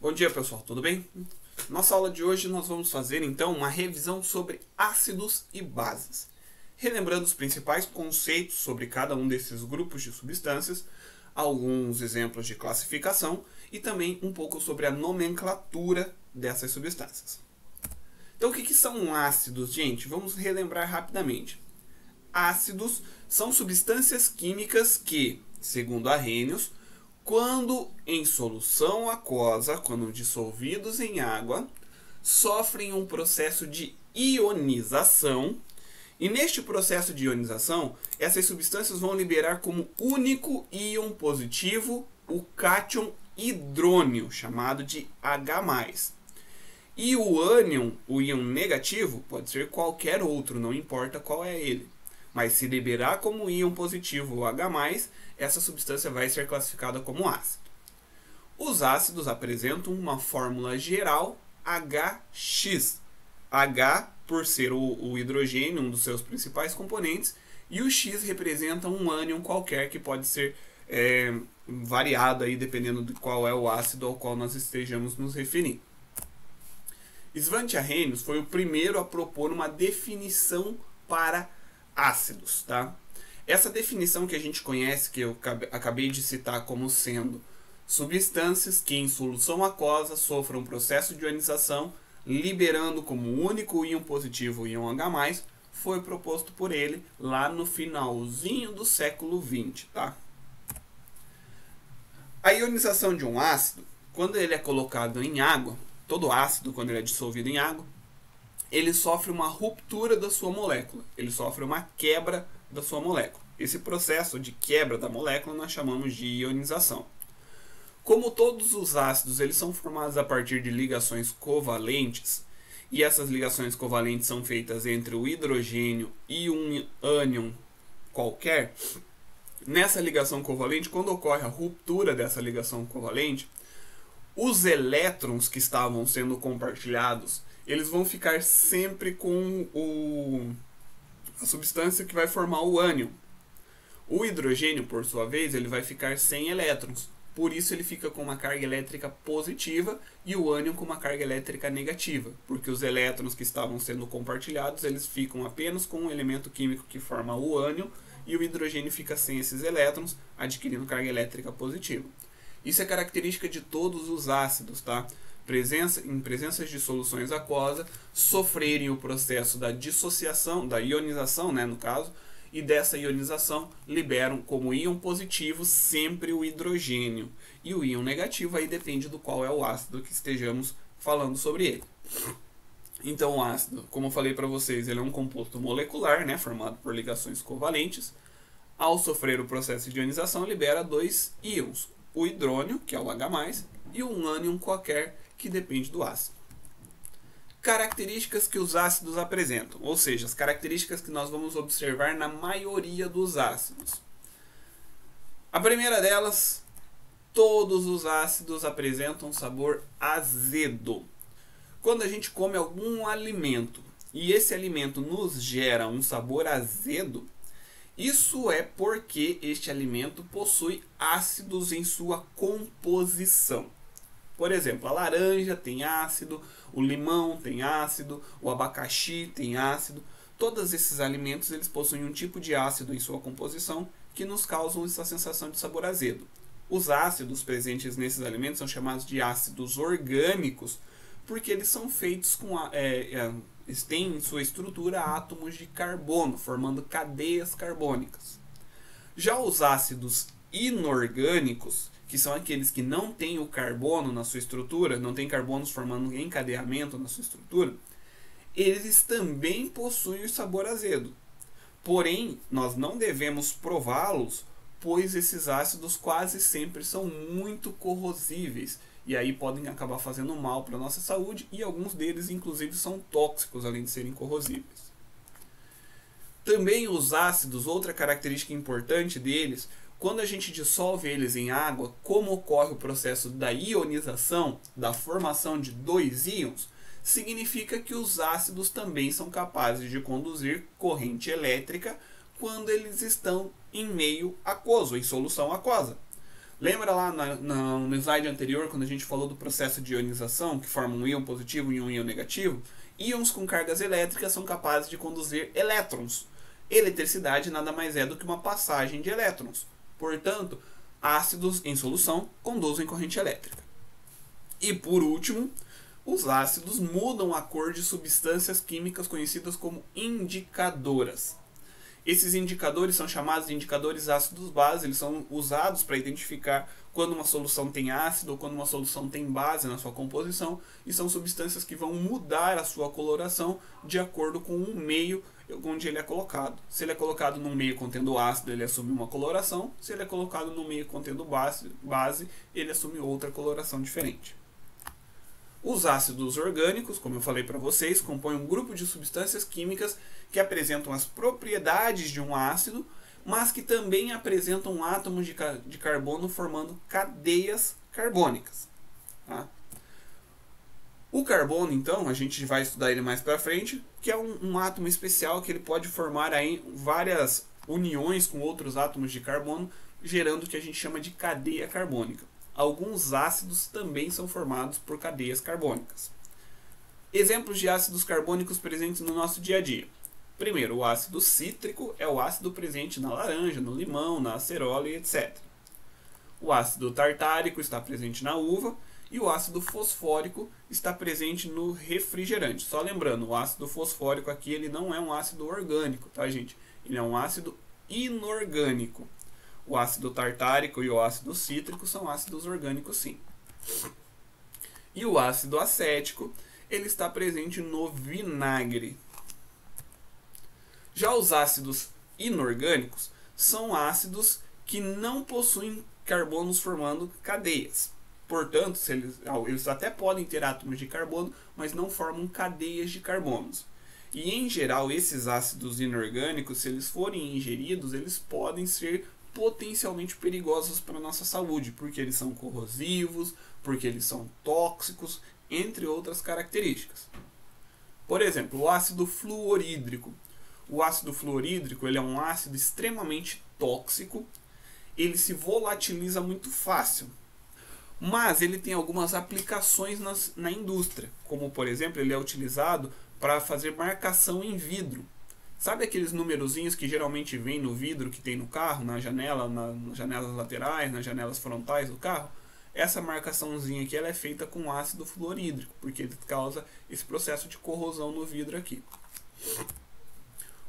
Bom dia, pessoal, tudo bem? Nossa aula de hoje nós vamos fazer então uma revisão sobre ácidos e bases, relembrando os principais conceitos sobre cada um desses grupos de substâncias, alguns exemplos de classificação e também um pouco sobre a nomenclatura dessas substâncias. Então, o que são ácidos, gente? Vamos relembrar rapidamente. Ácidos são substâncias químicas que, segundo Arrhenius, quando em solução aquosa, quando dissolvidos em água, sofrem um processo de ionização, e neste processo de ionização, essas substâncias vão liberar como único íon positivo o cátion hidrônio, chamado de H+. E o ânion, o íon negativo, pode ser qualquer outro, não importa qual é ele. Mas se liberar como íon positivo o H+, essa substância vai ser classificada como ácido. Os ácidos apresentam uma fórmula geral HX. H por ser o hidrogênio, um dos seus principais componentes, e o X representa um ânion qualquer que pode ser variado aí dependendo de qual é o ácido ao qual nós estejamos nos referindo. Svante Arrhenius foi o primeiro a propor uma definição para ácidos, tá? Essa definição que a gente conhece, que eu acabei de citar como sendo substâncias que em solução aquosa sofram um processo de ionização, liberando como único íon positivo o íon H+, foi proposto por ele lá no finalzinho do século XX, tá? A ionização de um ácido, quando ele é colocado em água, todo ácido, quando ele é dissolvido em água, ele sofre uma ruptura da sua molécula, ele sofre uma quebra da sua molécula. Esse processo de quebra da molécula nós chamamos de ionização. Como todos os ácidos eles são formados a partir de ligações covalentes, e essas ligações covalentes são feitas entre o hidrogênio e um ânion qualquer, nessa ligação covalente, quando ocorre a ruptura dessa ligação covalente, os elétrons que estavam sendo compartilhados, eles vão ficar sempre com a substância que vai formar o ânion. O hidrogênio, por sua vez, ele vai ficar sem elétrons. Por isso ele fica com uma carga elétrica positiva e o ânion com uma carga elétrica negativa, porque os elétrons que estavam sendo compartilhados, eles ficam apenas com um elemento químico que forma o ânion e o hidrogênio fica sem esses elétrons, adquirindo carga elétrica positiva. Isso é característica de todos os ácidos, tá? Em presenças de soluções aquosas, sofrerem o processo da dissociação, da ionização, né, no caso, e dessa ionização liberam como íon positivo sempre o hidrogênio. E o íon negativo aí depende do qual é o ácido que estejamos falando sobre ele. Então o ácido, como eu falei para vocês, ele é um composto molecular, né, formado por ligações covalentes. Ao sofrer o processo de ionização, libera dois íons, o hidrônio, que é o H+, e um ânion qualquer, que depende do ácido. Características que os ácidos apresentam, ou seja, as características que nós vamos observar na maioria dos ácidos. A primeira delas, todos os ácidos apresentam sabor azedo. Quando a gente come algum alimento e esse alimento nos gera um sabor azedo, isso é porque este alimento possui ácidos em sua composição. Por exemplo, a laranja tem ácido, o limão tem ácido, o abacaxi tem ácido. Todos esses alimentos eles possuem um tipo de ácido em sua composição que nos causam essa sensação de sabor azedo. Os ácidos presentes nesses alimentos são chamados de ácidos orgânicos porque eles são feitos com eles têm em sua estrutura átomos de carbono, formando cadeias carbônicas. Já os ácidos inorgânicos, que são aqueles que não têm o carbono na sua estrutura, não tem carbonos formando encadeamento na sua estrutura, eles também possuem o sabor azedo. Porém, nós não devemos prová-los, pois esses ácidos quase sempre são muito corrosíveis e aí podem acabar fazendo mal para a nossa saúde e alguns deles inclusive são tóxicos além de serem corrosíveis. Também os ácidos, outra característica importante deles, quando a gente dissolve eles em água, como ocorre o processo da ionização, da formação de dois íons, significa que os ácidos também são capazes de conduzir corrente elétrica quando eles estão em meio aquoso, em solução aquosa. Lembra lá no slide anterior, quando a gente falou do processo de ionização, que forma um íon positivo e um íon negativo? Íons com cargas elétricas são capazes de conduzir elétrons. Eletricidade nada mais é do que uma passagem de elétrons. Portanto, ácidos em solução conduzem corrente elétrica. E por último, os ácidos mudam a cor de substâncias químicas conhecidas como indicadoras. Esses indicadores são chamados de indicadores ácidos-base, eles são usados para identificar quando uma solução tem ácido ou quando uma solução tem base na sua composição, e são substâncias que vão mudar a sua coloração de acordo com o meio onde ele é colocado. Se ele é colocado num meio contendo ácido, ele assume uma coloração; se ele é colocado num meio contendo base, ele assume outra coloração diferente. Os ácidos orgânicos, como eu falei para vocês, compõem um grupo de substâncias químicas que apresentam as propriedades de um ácido, mas que também apresentam átomos de carbono formando cadeias carbônicas. Tá? O carbono, então, a gente vai estudar ele mais para frente, que é um átomo especial que ele pode formar aí várias uniões com outros átomos de carbono, gerando o que a gente chama de cadeia carbônica. Alguns ácidos também são formados por cadeias carbônicas. Exemplos de ácidos carbônicos presentes no nosso dia a dia. Primeiro, o ácido cítrico é o ácido presente na laranja, no limão, na acerola e etc. O ácido tartárico está presente na uva e o ácido fosfórico está presente no refrigerante. Só lembrando, o ácido fosfórico aqui ele não é um ácido orgânico, tá, gente? Ele é um ácido inorgânico. O ácido tartárico e o ácido cítrico são ácidos orgânicos, sim. E o ácido acético, ele está presente no vinagre. Já os ácidos inorgânicos são ácidos que não possuem carbonos formando cadeias. Portanto, eles até podem ter átomos de carbono, mas não formam cadeias de carbonos. E em geral, esses ácidos inorgânicos, se eles forem ingeridos, eles podem ser potencialmente perigosos para a nossa saúde, porque eles são corrosivos, porque eles são tóxicos, entre outras características. Por exemplo, o ácido fluorídrico. O ácido fluorídrico ele é um ácido extremamente tóxico, ele se volatiliza muito fácil, mas ele tem algumas aplicações na indústria, como por exemplo, ele é utilizado para fazer marcação em vidro. Sabe aqueles numerozinhos que geralmente vem no vidro que tem no carro, na janela, nas janelas laterais, nas janelas frontais do carro? Essa marcaçãozinha aqui ela é feita com ácido fluorídrico, porque ele causa esse processo de corrosão no vidro aqui.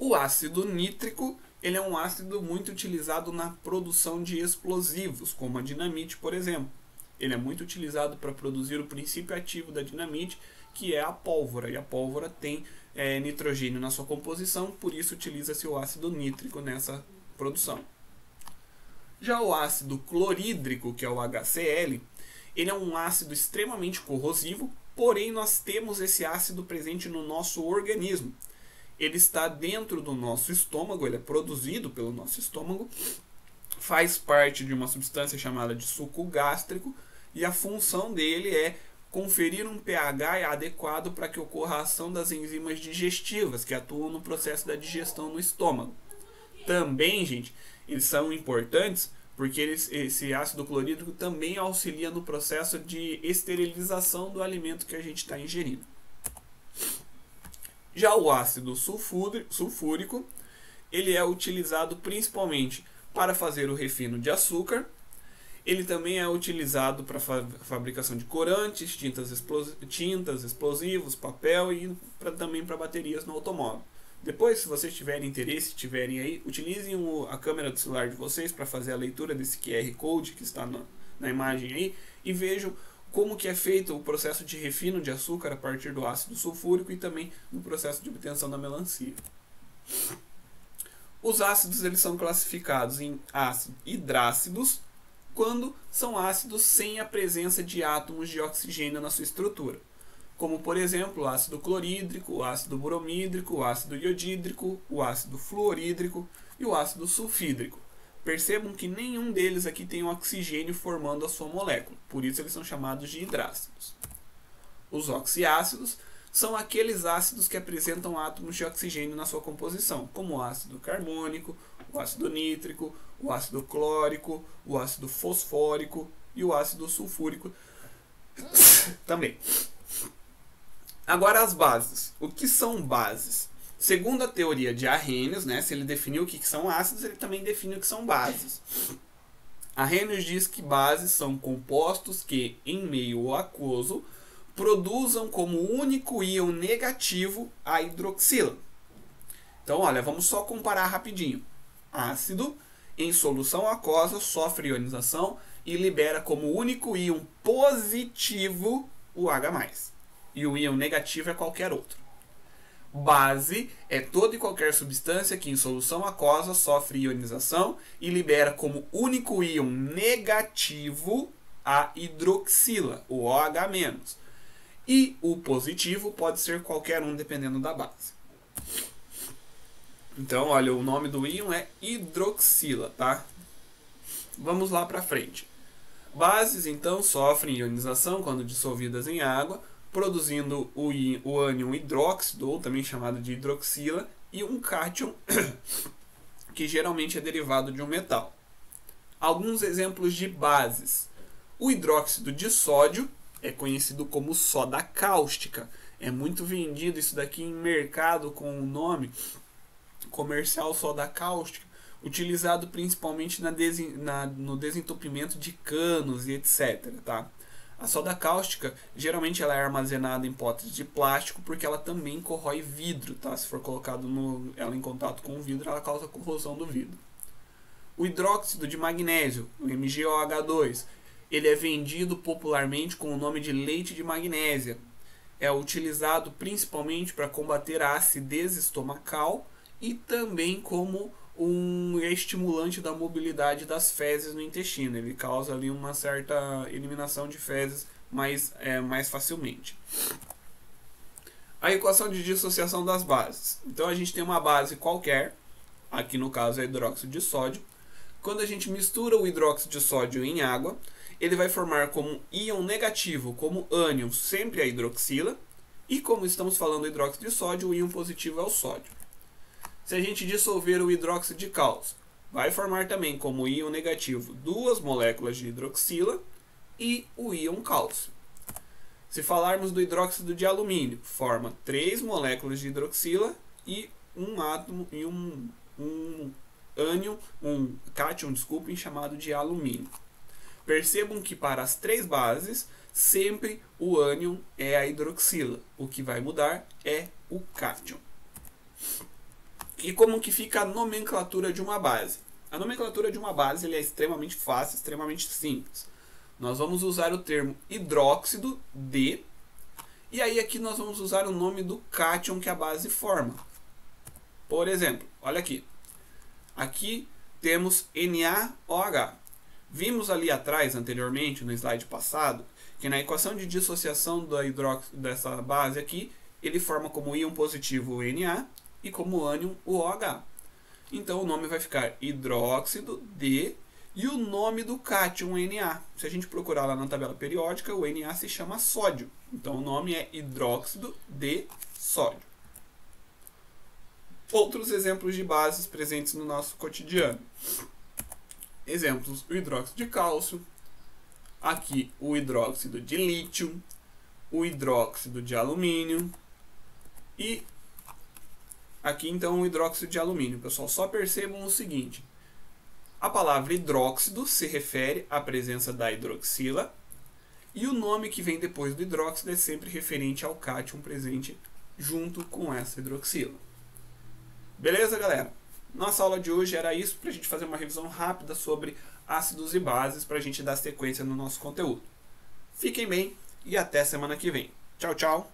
O ácido nítrico ele é um ácido muito utilizado na produção de explosivos, como a dinamite, por exemplo. Ele é muito utilizado para produzir o princípio ativo da dinamite, que é a pólvora, e a pólvora tem nitrogênio na sua composição, por isso utiliza-se o ácido nítrico nessa produção. Já o ácido clorídrico, que é o HCl, ele é um ácido extremamente corrosivo, porém nós temos esse ácido presente no nosso organismo. Ele está dentro do nosso estômago, ele é produzido pelo nosso estômago, faz parte de uma substância chamada de suco gástrico, e a função dele é conferir um pH adequado para que ocorra a ação das enzimas digestivas que atuam no processo da digestão no estômago. Também, gente, eles são importantes porque esse ácido clorídrico também auxilia no processo de esterilização do alimento que a gente está ingerindo. Já o ácido sulfúrico, ele é utilizado principalmente para fazer o refino de açúcar. Ele também é utilizado para fabricação de corantes, tintas explosivos, papel e também para baterias no automóvel. Depois, se vocês tiverem interesse, tiverem aí, utilizem a câmera do celular de vocês para fazer a leitura desse QR Code que está na imagem aí e vejam como que é feito o processo de refino de açúcar a partir do ácido sulfúrico e também no processo de obtenção da melancia. Os ácidos eles são classificados em ácidos hidrácidos, quando são ácidos sem a presença de átomos de oxigênio na sua estrutura, como por exemplo o ácido clorídrico, o ácido bromídrico, o ácido iodídrico, o ácido fluorídrico e o ácido sulfídrico. Percebam que nenhum deles aqui tem oxigênio formando a sua molécula, por isso eles são chamados de hidrácidos. Os oxiácidos são aqueles ácidos que apresentam átomos de oxigênio na sua composição, como o ácido carbônico, o ácido nítrico, o ácido clórico, o ácido fosfórico e o ácido sulfúrico também. Agora as bases. O que são bases? Segundo a teoria de Arrhenius, né, se ele definiu o que são ácidos, ele também define o que são bases. Arrhenius diz que bases são compostos que, em meio aquoso, produzam como único íon negativo a hidroxila. Então, olha, vamos só comparar rapidinho. Ácido, em solução aquosa, sofre ionização e libera como único íon positivo o H+. E o íon negativo é qualquer outro. Base é toda e qualquer substância que em solução aquosa sofre ionização e libera como único íon negativo a hidroxila, o OH-. E o positivo pode ser qualquer um dependendo da base. Então, olha, o nome do íon é hidroxila, tá? Vamos lá para frente. Bases, então, sofrem ionização quando dissolvidas em água, produzindo o ânion hidróxido, ou também chamado de hidroxila, e um cátion, que geralmente é derivado de um metal. Alguns exemplos de bases. O hidróxido de sódio é conhecido como soda cáustica. É muito vendido isso daqui em mercado com o nome comercial soda cáustica, utilizado principalmente no desentupimento de canos e etc. Tá? A soda cáustica, geralmente ela é armazenada em potes de plástico porque ela também corrói vidro, tá? Se for colocado ela em contato com o vidro, ela causa corrosão do vidro. O hidróxido de magnésio, o MgOH2, ele é vendido popularmente com o nome de leite de magnésia. É utilizado principalmente para combater a acidez estomacal e também como um estimulante da mobilidade das fezes no intestino. Ele causa ali uma certa eliminação de fezes mais facilmente. A equação de dissociação das bases. Então a gente tem uma base qualquer, aqui no caso é hidróxido de sódio. Quando a gente mistura o hidróxido de sódio em água, ele vai formar como íon negativo, como ânion, sempre a hidroxila. E como estamos falando do hidróxido de sódio, o íon positivo é o sódio. Se a gente dissolver o hidróxido de cálcio, vai formar também como íon negativo 2 moléculas de hidroxila e o íon cálcio. Se falarmos do hidróxido de alumínio, forma 3 moléculas de hidroxila e um átomo e um cátion, chamado de alumínio. Percebam que para as 3 bases, sempre o ânion é a hidroxila. O que vai mudar é o cátion. E como que fica a nomenclatura de uma base? A nomenclatura de uma base é extremamente fácil, extremamente simples. Nós vamos usar o termo hidróxido de, e aí aqui nós vamos usar o nome do cátion que a base forma. Por exemplo, olha aqui. Aqui temos NaOH. Vimos ali atrás, anteriormente, no slide passado, que na equação de dissociação dessa base aqui, ele forma como íon positivo o Na, e como ânion o OH. Então o nome vai ficar hidróxido de e o nome do cátion Na. Se a gente procurar lá na tabela periódica, o Na se chama sódio. Então o nome é hidróxido de sódio. Outros exemplos de bases presentes no nosso cotidiano. Exemplos: o hidróxido de cálcio, aqui o hidróxido de lítio, o hidróxido de alumínio e aqui então o hidróxido de alumínio. Pessoal, só percebam o seguinte: a palavra hidróxido se refere à presença da hidroxila e o nome que vem depois do hidróxido é sempre referente ao cátion presente junto com essa hidroxila. Beleza, galera? Nossa aula de hoje era isso, para a gente fazer uma revisão rápida sobre ácidos e bases, para a gente dar sequência no nosso conteúdo. Fiquem bem e até semana que vem. Tchau, tchau!